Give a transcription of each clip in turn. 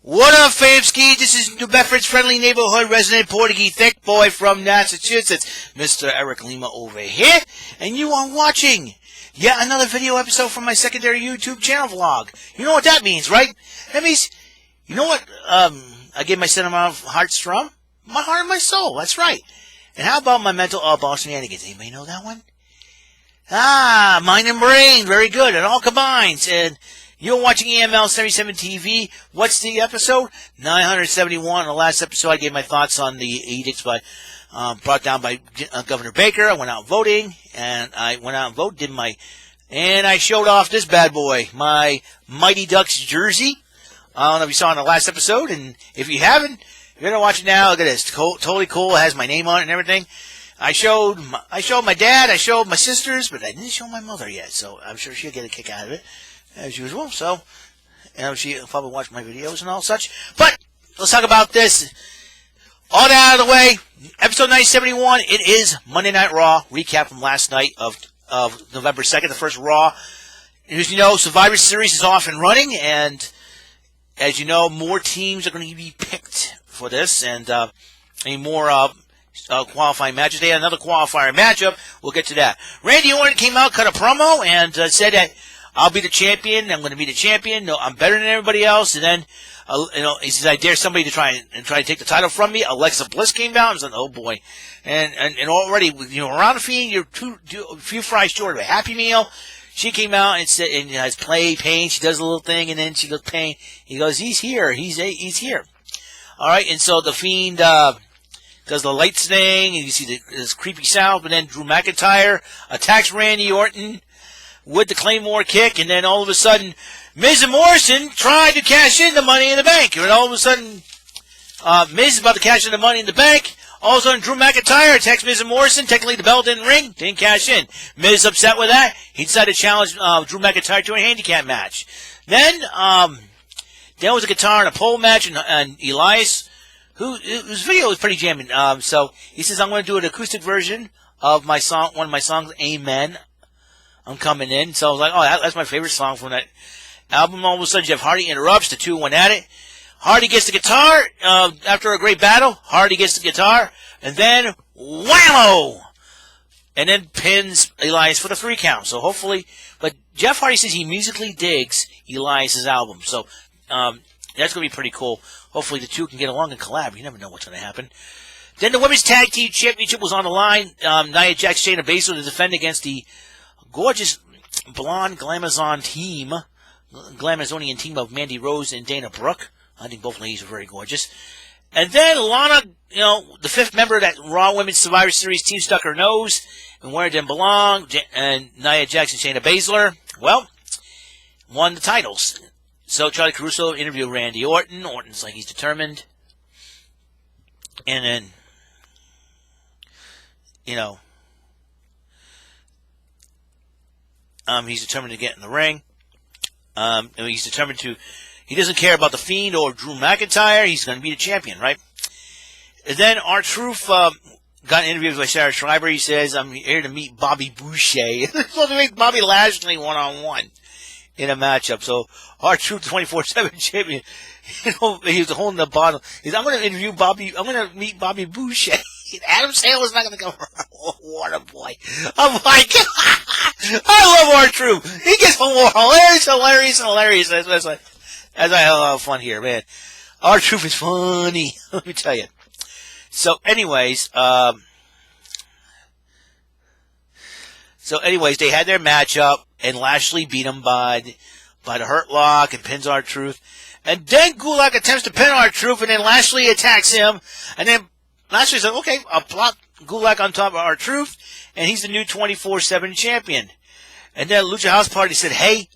What up, famski? This is New Bedford's friendly neighborhood resident Portuguese thick boy from Massachusetts, Mr. Eric Lima over here, and you are watching yet another video episode from my secondary YouTube channel vlog. You know what that means, right? That means, you know what, I gave my sentimental heart strum? My heart and my soul, that's right. And how about my mental ball shenanigans? Anybody know that one? Mind and brain, very good, it all combines, and you're watching EML77 TV. What's the episode? 971. In the last episode, I gave my thoughts on the edicts brought down by Governor Baker. I went out voting, and and I showed off this bad boy, my Mighty Ducks jersey. I don't know if you saw in the last episode, and if you haven't, you're gonna watch it now. Look at this, totally cool. It has my name on it and everything. I showed my dad, I showed my sisters, but I didn't show my mother yet. So I'm sure she'll get a kick out of it, as usual. So, she'll probably watch my videos and all such. But let's talk about this. All that out of the way. Episode 971. It is Monday Night Raw recap from last night of November 2nd, the first Raw. As you know, Survivor Series is off and running, and as you know, more teams are going to be picked for this, and more qualifying matches. They had another qualifier matchup. We'll get to that. Randy Orton came out, cut a promo, and said that I'll be the champion. I'm going to be the champion. No, I'm better than everybody else. And then, he says, I dare somebody to try to take the title from me. Alexa Bliss came out and said, oh boy. And already, around the Fiend, you're a few fries short of a Happy Meal. She came out and said, and has pain. She does a little thing, and then she looks pain. He goes, he's here. He's here. All right. And so the Fiend, does the lights thing, and you see this creepy sound, but then Drew McIntyre attacks Randy Orton with the Claymore kick, and then all of a sudden, Miz and Morrison tried to cash in the Money in the Bank. And all of a sudden, Miz is about to cash in the Money in the Bank. All of a sudden, Drew McIntyre attacks Miz and Morrison. Technically, the bell didn't ring, didn't cash in. Miz upset with that. He decided to challenge Drew McIntyre to a handicap match. Then was a guitar and a pole match, and Elias, whose video was pretty jamming. So he says, I'm going to do an acoustic version of my song, one of my songs, Amen. I'm coming in. So I was like, oh, that's my favorite song from that album. All of a sudden, Jeff Hardy interrupts. The two went at it. Hardy gets the guitar. After a great battle, Hardy gets the guitar. And then, whammo! And then pins Elias for the 3 count. So hopefully, but Jeff Hardy says he musically digs Elias' album. So that's going to be pretty cool. Hopefully the two can get along and collab. You never know what's going to happen. Then the Women's Tag Team Championship was on the line. Nia Jax, Shayna Baszler to defend against the gorgeous blonde Glamazonian team of Mandy Rose and Dana Brooke. I think both ladies are very gorgeous. And then Lana, the 5th member of that Raw Women's Survivor Series team, stuck her nose and where it didn't belong. And Nia Jax and Shayna Baszler, won the titles. So Charlie Caruso interviewed Randy Orton. Orton's like he's determined. And then, he's determined to get in the ring. And he's determined he doesn't care about the Fiend or Drew McIntyre. He's going to be the champion, right? And then R-Truth got interviewed by Sarah Schreiber. He says, I'm here to meet Bobby Boucher. Supposed to make Bobby Lashley one-on-one in a matchup. So R-Truth, 24/7 champion, he was holding the bottle. He said, I'm going to meet Bobby Boucher. Adam Sandler's not going to come around. What a boy. Oh my God. I love R-Truth. He gets more hilarious. As I have a lot of fun here, man. R-Truth is funny. Let me tell you. So anyways, they had their matchup, and Lashley beat him by the Hurt Lock and pins R-Truth. And then Gulak attempts to pin R-Truth, and then Lashley attacks him. And then Lashley said, okay, I'll plot Gulak on top of R-Truth, and he's the new 24/7 champion. And then Lucha House Party said, hey,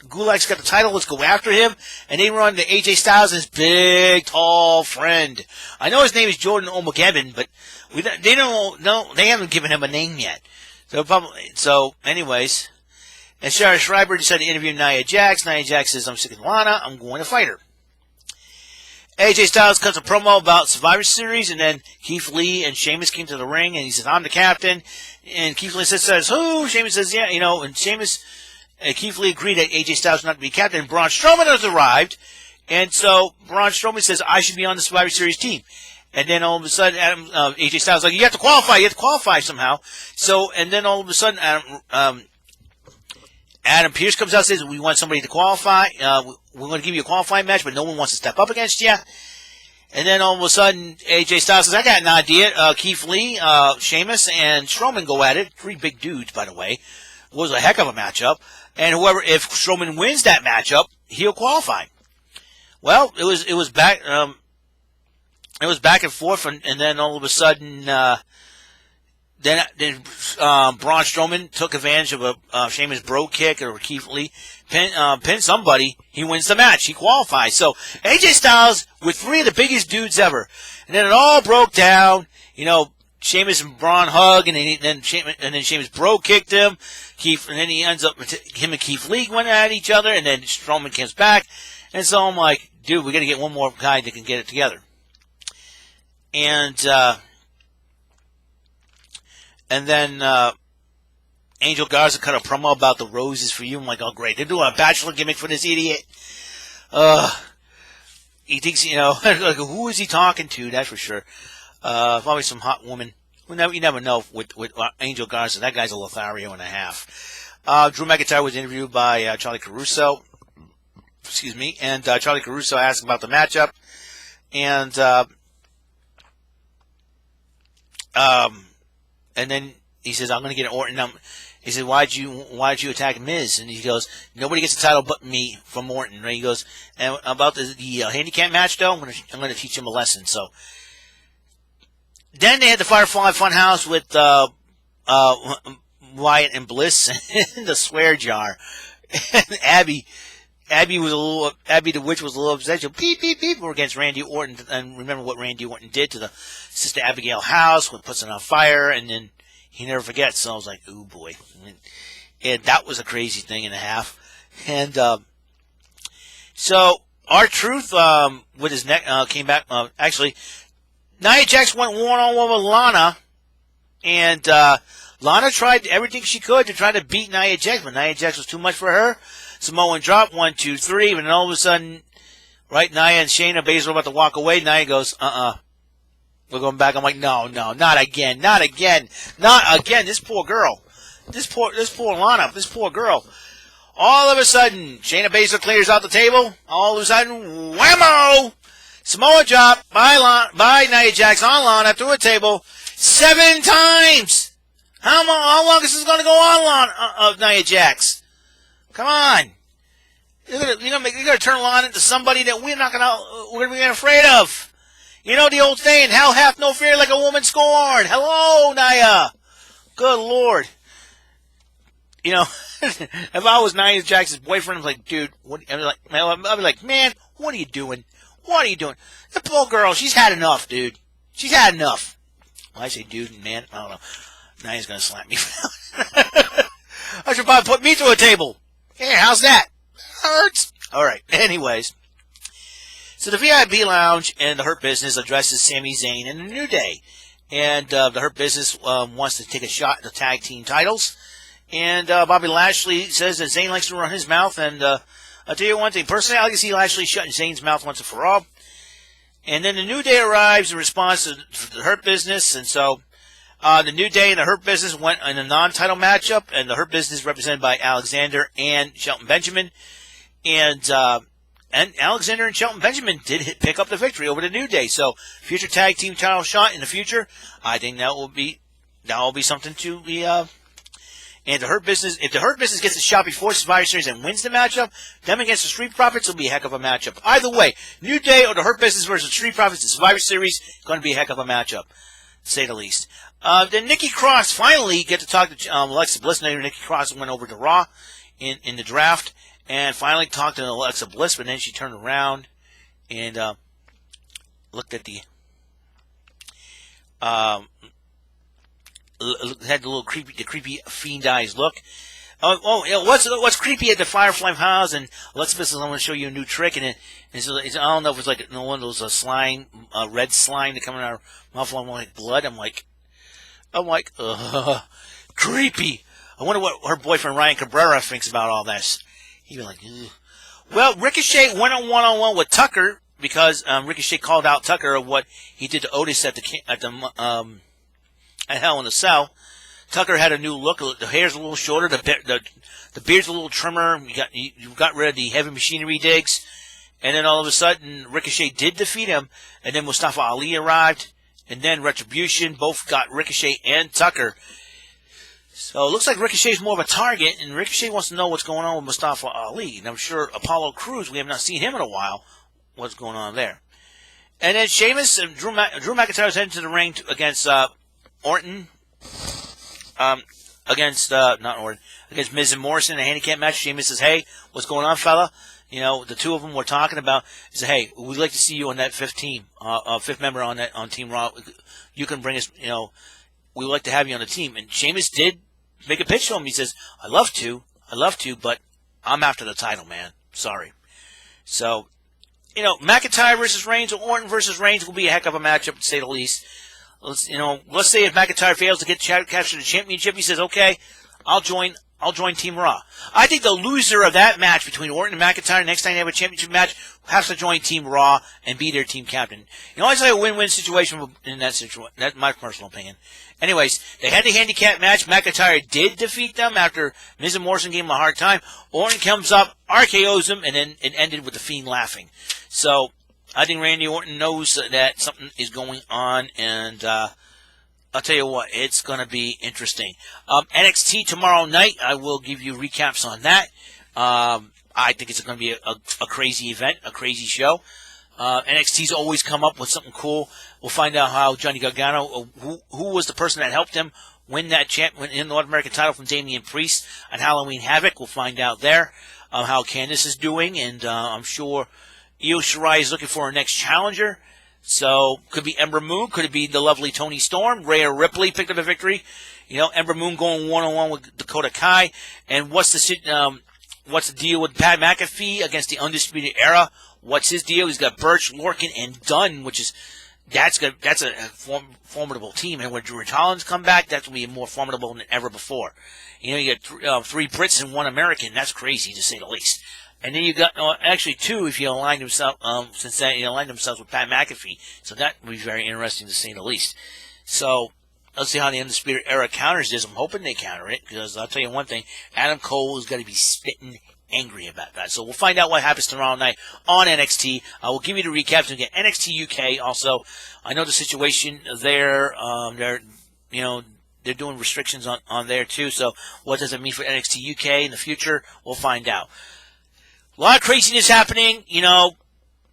Gulak's got the title, let's go after him. And they run to AJ Styles, his big, tall friend. I know his name is Jordan Omageddon, but they haven't given him a name yet. So anyways, and Sarah Schreiber decided to interview Nia Jax. Nia Jax says, I'm sick of Lana, I'm going to fight her. AJ Styles cuts a promo about Survivor Series, and then Keith Lee and Sheamus came to the ring, and he says, I'm the captain. And Keith Lee says, who? Sheamus says, yeah, and Sheamus, Keith Lee agreed that AJ Styles not to be captain. Braun Strowman has arrived, And so Braun Strowman says, I should be on the Survivor Series team. And then all of a sudden, AJ Styles is like, you have to qualify somehow. So, and then all of a sudden, Adam Pearce comes out and says, we want somebody to qualify. We're going to give you a qualifying match, but no one wants to step up against you. And then all of a sudden, AJ Styles says, I got an idea. Keith Lee, Sheamus, and Strowman go at it. 3 big dudes, by the way. It was a heck of a matchup. And if Strowman wins that matchup, he'll qualify. Well, it was back and forth, and then all of a sudden, then Braun Strowman took advantage of a Sheamus bro kick, or Keith Lee pinned somebody. He wins the match. He qualifies. So AJ Styles with 3 of the biggest dudes ever, and then it all broke down. You know, Sheamus and Braun hug, and then Sheamus bro kicked him. And then he ends up him and Keith Lee went at each other, and then Strowman comes back, and so I'm like, dude, we got to get one more guy that can get it together. And then Angel Garza cut a promo about the roses for you. I'm like, oh great, they're doing a bachelor gimmick for this idiot. He thinks, you know, like, who is he talking to? That's for sure. Probably some hot woman. You never know with Angel Garza. That guy's a Lothario and a half. Drew McIntyre was interviewed by Charlie Caruso. Excuse me. And Charlie Caruso asked about the matchup. And then he says, I'm going to get an Orton. He said, why'd you attack Miz? And he goes, nobody gets the title but me from Orton. And he goes, and about the handicap match, though, I'm going to teach him a lesson. So then they had the Firefly Funhouse with Wyatt and Bliss in the swear jar. And Abby the Witch was a little upset. She beep, beep, beep. We're against Randy Orton. And remember what Randy Orton did to the Sister Abigail house when puts it on fire. And then he never forgets. So I was like, ooh, boy. And that was a crazy thing and a half. And so R-Truth with his neck came back. Actually, Nia Jax went one-on-one with Lana. And Lana tried everything she could to try to beat Nia Jax. But Nia Jax was too much for her. Samoan drop, 1, 2, 3, and then all of a sudden, right, Nia and Shayna Baszler about to walk away. Nia goes, we're going back. I'm like, no, not again. This poor girl. This poor Lana, this poor girl. All of a sudden, Shayna Baszler clears out the table. All of a sudden, whammo! Samoa drop by Nia Jax on Lana through a table 7 times. How long is this going to go on, Nia Jax? Come on. You're gonna turn Lana into somebody that we're gonna be afraid of. You know the old saying, hell hath no fear like a woman scorned. Hello, Nia. Good Lord. You know, if I was Nia Jax's boyfriend, I'm like, dude, I'd be like, man, what are you doing? What are you doing? The poor girl, she's had enough, dude. She's had enough. Well, I say dude and man, I don't know. Nia's gonna slap me. I should probably put me to a table. Hey, how's that? Hurts. All right. Anyways, so the VIP Lounge and the Hurt Business addresses Sami Zayn and the New Day, and the Hurt Business wants to take a shot at the tag team titles. And Bobby Lashley says that Zayn likes to run his mouth. And I'll tell you one thing. Personally, I like to see Lashley shut Zayn's mouth once and for all. And then the New Day arrives in response to the Hurt Business, and so the New Day and the Hurt Business went in a non-title matchup, and the Hurt Business represented by Alexander and Shelton Benjamin. And Alexander and Shelton Benjamin did pick up the victory over the New Day. So future tag team title shot in the future, I think that will be something to be. And the Hurt Business, if the Hurt Business gets a shot before Survivor Series and wins the matchup, them against the Street Profits will be a heck of a matchup. Either way, New Day or the Hurt Business versus Street Profits in Survivor Series, going to be a heck of a matchup, to say the least. Then Nikki Cross finally get to talk to Alexa Bliss. Now Nikki Cross went over to Raw in the draft and finally talked to Alexa Bliss, but then she turned around and looked at the had the little creepy fiend eyes look. What's creepy at the Firefly House? And Alexa Bliss says, I'm going to show you a new trick, and it's I don't know if it's like one of those slime, red slime that come in our mouth like blood. I'm like, creepy. I wonder what her boyfriend Ryan Cabrera thinks about all this. He'd be like, ugh. Well, Ricochet went on one-on-one with Tucker because Ricochet called out Tucker of what he did to Otis at Hell in a Cell. Tucker had a new look. The hair's a little shorter. The beard's a little trimmer. You got rid of the heavy machinery digs. And then all of a sudden, Ricochet did defeat him. And then Mustafa Ali arrived. And then Retribution both got Ricochet and Tucker. So it looks like Ricochet's more of a target. And Ricochet wants to know what's going on with Mustafa Ali. And I'm sure Apollo Crews, we have not seen him in a while. What's going on there? And then Sheamus and Drew McIntyre's heading to the ring against Orton. Against Miz and Morrison in a handicap match. Sheamus says, "Hey, what's going on, fella?" You know, the two of them were talking about. He said, "Hey, we'd like to see you on that fifth member on Team Raw. You can bring us. You know, we would like to have you on the team." And Sheamus did make a pitch to him. He says, "I'd love to, but I'm after the title, man. Sorry." So, you know, McIntyre versus Reigns or Orton versus Reigns will be a heck of a matchup, to say the least. Let's say if McIntyre fails to capture the championship, he says, "Okay, I'll join Team Raw." I think the loser of that match between Orton and McIntyre, next time they have a championship match, has to join Team Raw and be their team captain. You know, I say a win-win situation in that situation. That's my personal opinion. Anyways, they had the handicap match. McIntyre did defeat them after Miz and Morrison gave him a hard time. Orton comes up, RKO's him, and then it ended with the Fiend laughing. So I think Randy Orton knows that something is going on, and I'll tell you what, it's going to be interesting. NXT tomorrow night, I will give you recaps on that. I think it's going to be a crazy event, a crazy show. NXT's always come up with something cool. We'll find out how Johnny Gargano, who was the person that helped him win the North American title from Damian Priest at Halloween Havoc. We'll find out there how Candice is doing, and I'm sure Io Shirai is looking for her next challenger. So, could be Ember Moon, could it be the lovely Toni Storm? Rhea Ripley picked up a victory. You know, Ember Moon going one-on-one with Dakota Kai. And what's the deal with Pat McAfee against the Undisputed Era? What's his deal? He's got Birch, Lorcan, and Dunn, which is that's a formidable team. And when Drew Hollins come back, that's going to be more formidable than ever before. You know, you got three Brits and one American. That's crazy, to say the least. And then you got actually two if you aligned themselves with Pat McAfee. So that would be very interesting, to say the least. So let's see how the Undisputed Era counters this. I'm hoping they counter it, because I'll tell you one thing: Adam Cole is going to be spitting angry about that. So we'll find out what happens tomorrow night on NXT. I will give you the recaps and get NXT UK also. I know the situation there. They're doing restrictions on there too. So what does it mean for NXT UK in the future? We'll find out. A lot of craziness happening, you know,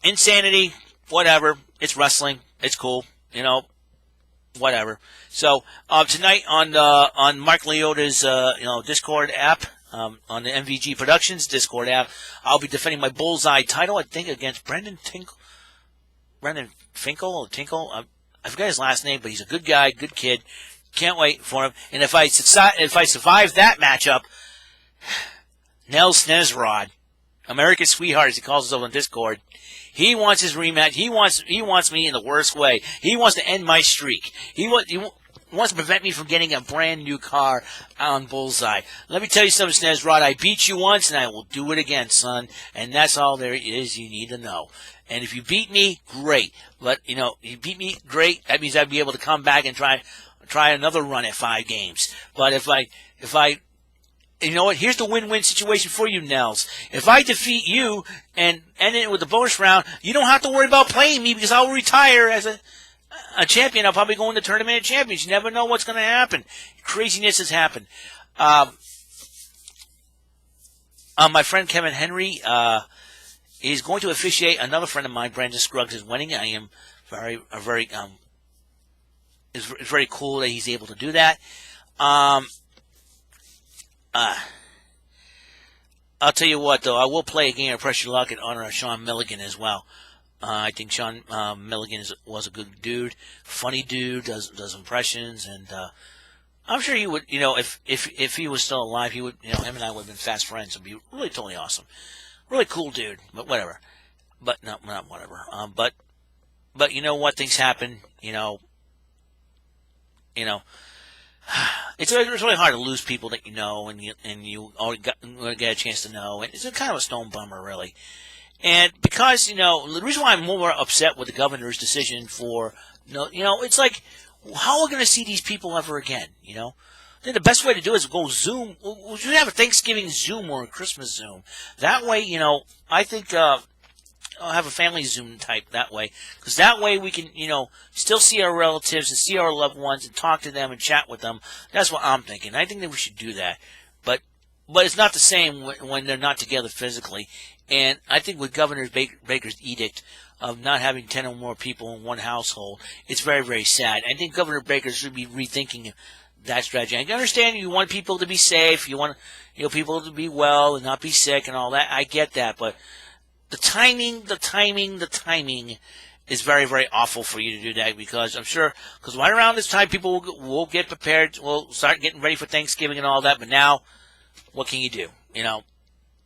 insanity, whatever. It's wrestling. It's cool, you know, whatever. So tonight on Mark Leota's Discord app, on the MVG Productions Discord app, I'll be defending my Bullseye title, I think, against Brendan Finkel. I forget his last name, but he's a good guy, good kid. Can't wait for him. And if I survive that matchup, Nels Nesrod, America's Sweetheart, as he calls himself on Discord, he wants his rematch. He wants me in the worst way. He wants to end my streak. He wants to prevent me from getting a brand new car on Bullseye. Let me tell you something, Nesrod. I beat you once, and I will do it again, son. And that's all there is you need to know. And if you beat me, great. But you beat me, great. That means I'd be able to come back and try another run at 5 games. But if I you know what? Here's the win-win situation for you, Nels. If I defeat you and end it with the bonus round, you don't have to worry about playing me, because I'll retire as a champion. I'll probably go in the Tournament of Champions. You never know what's going to happen. Craziness has happened. My friend Kevin Henry is going to officiate another friend of mine, Brandon Scruggs' wedding. I am it's very cool that he's able to do that. I'll tell you what, though, I will play a game of Pressure Luck in honor of Sean Milligan as well. I think Sean Milligan was a good dude, funny dude, does impressions, and I'm sure he would, if he was still alive, he would, him and I would have been fast friends. It'd be really totally awesome, really cool dude. But whatever, but not whatever. But you know what? Things happen. it's really hard to lose people that you know and you already get a chance to know, and it's a kind of a stone bummer, really. And because the reason why I'm more upset with the governor's decision for it's like, how are we going to see these people ever again? I think the best way to do it is go Zoom. We should have a Thanksgiving Zoom or a Christmas Zoom. That way, I think I'll have a family Zoom type that way, because that way we can, still see our relatives and see our loved ones and talk to them and chat with them. That's what I'm thinking. I think that we should do that, but it's not the same when they're not together physically. And I think with Governor Baker's edict of not having 10 or more people in one household, it's very, very sad. I think Governor Baker should be rethinking that strategy. I understand you want people to be safe, you want people to be well and not be sick and all that. I get that, but the timing is very, very awful for you to do that, because I'm sure, because right around this time people will get prepared, will start getting ready for Thanksgiving and all that. But now, what can you do?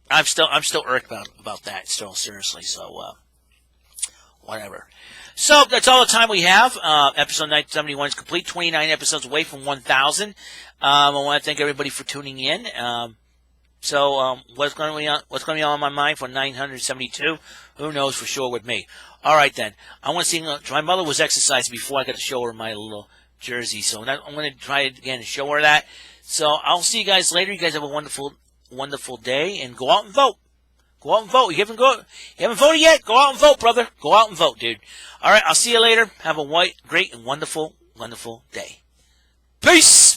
I'm still irked about that still, seriously. So whatever. So that's all the time we have. Episode 971 is complete. 29 episodes away from 1,000. I want to thank everybody for tuning in. So what's going to be on my mind for 972? Who knows for sure with me. All right then. I want to see. My mother was exercising before I got to show her my little jersey, so I'm going to try it again and show her that. So I'll see you guys later. You guys have a wonderful day, and go out and vote. Go out and vote. You haven't voted yet? Go out and vote, brother. Go out and vote, dude. All right, I'll see you later. Have a great and wonderful day. Peace.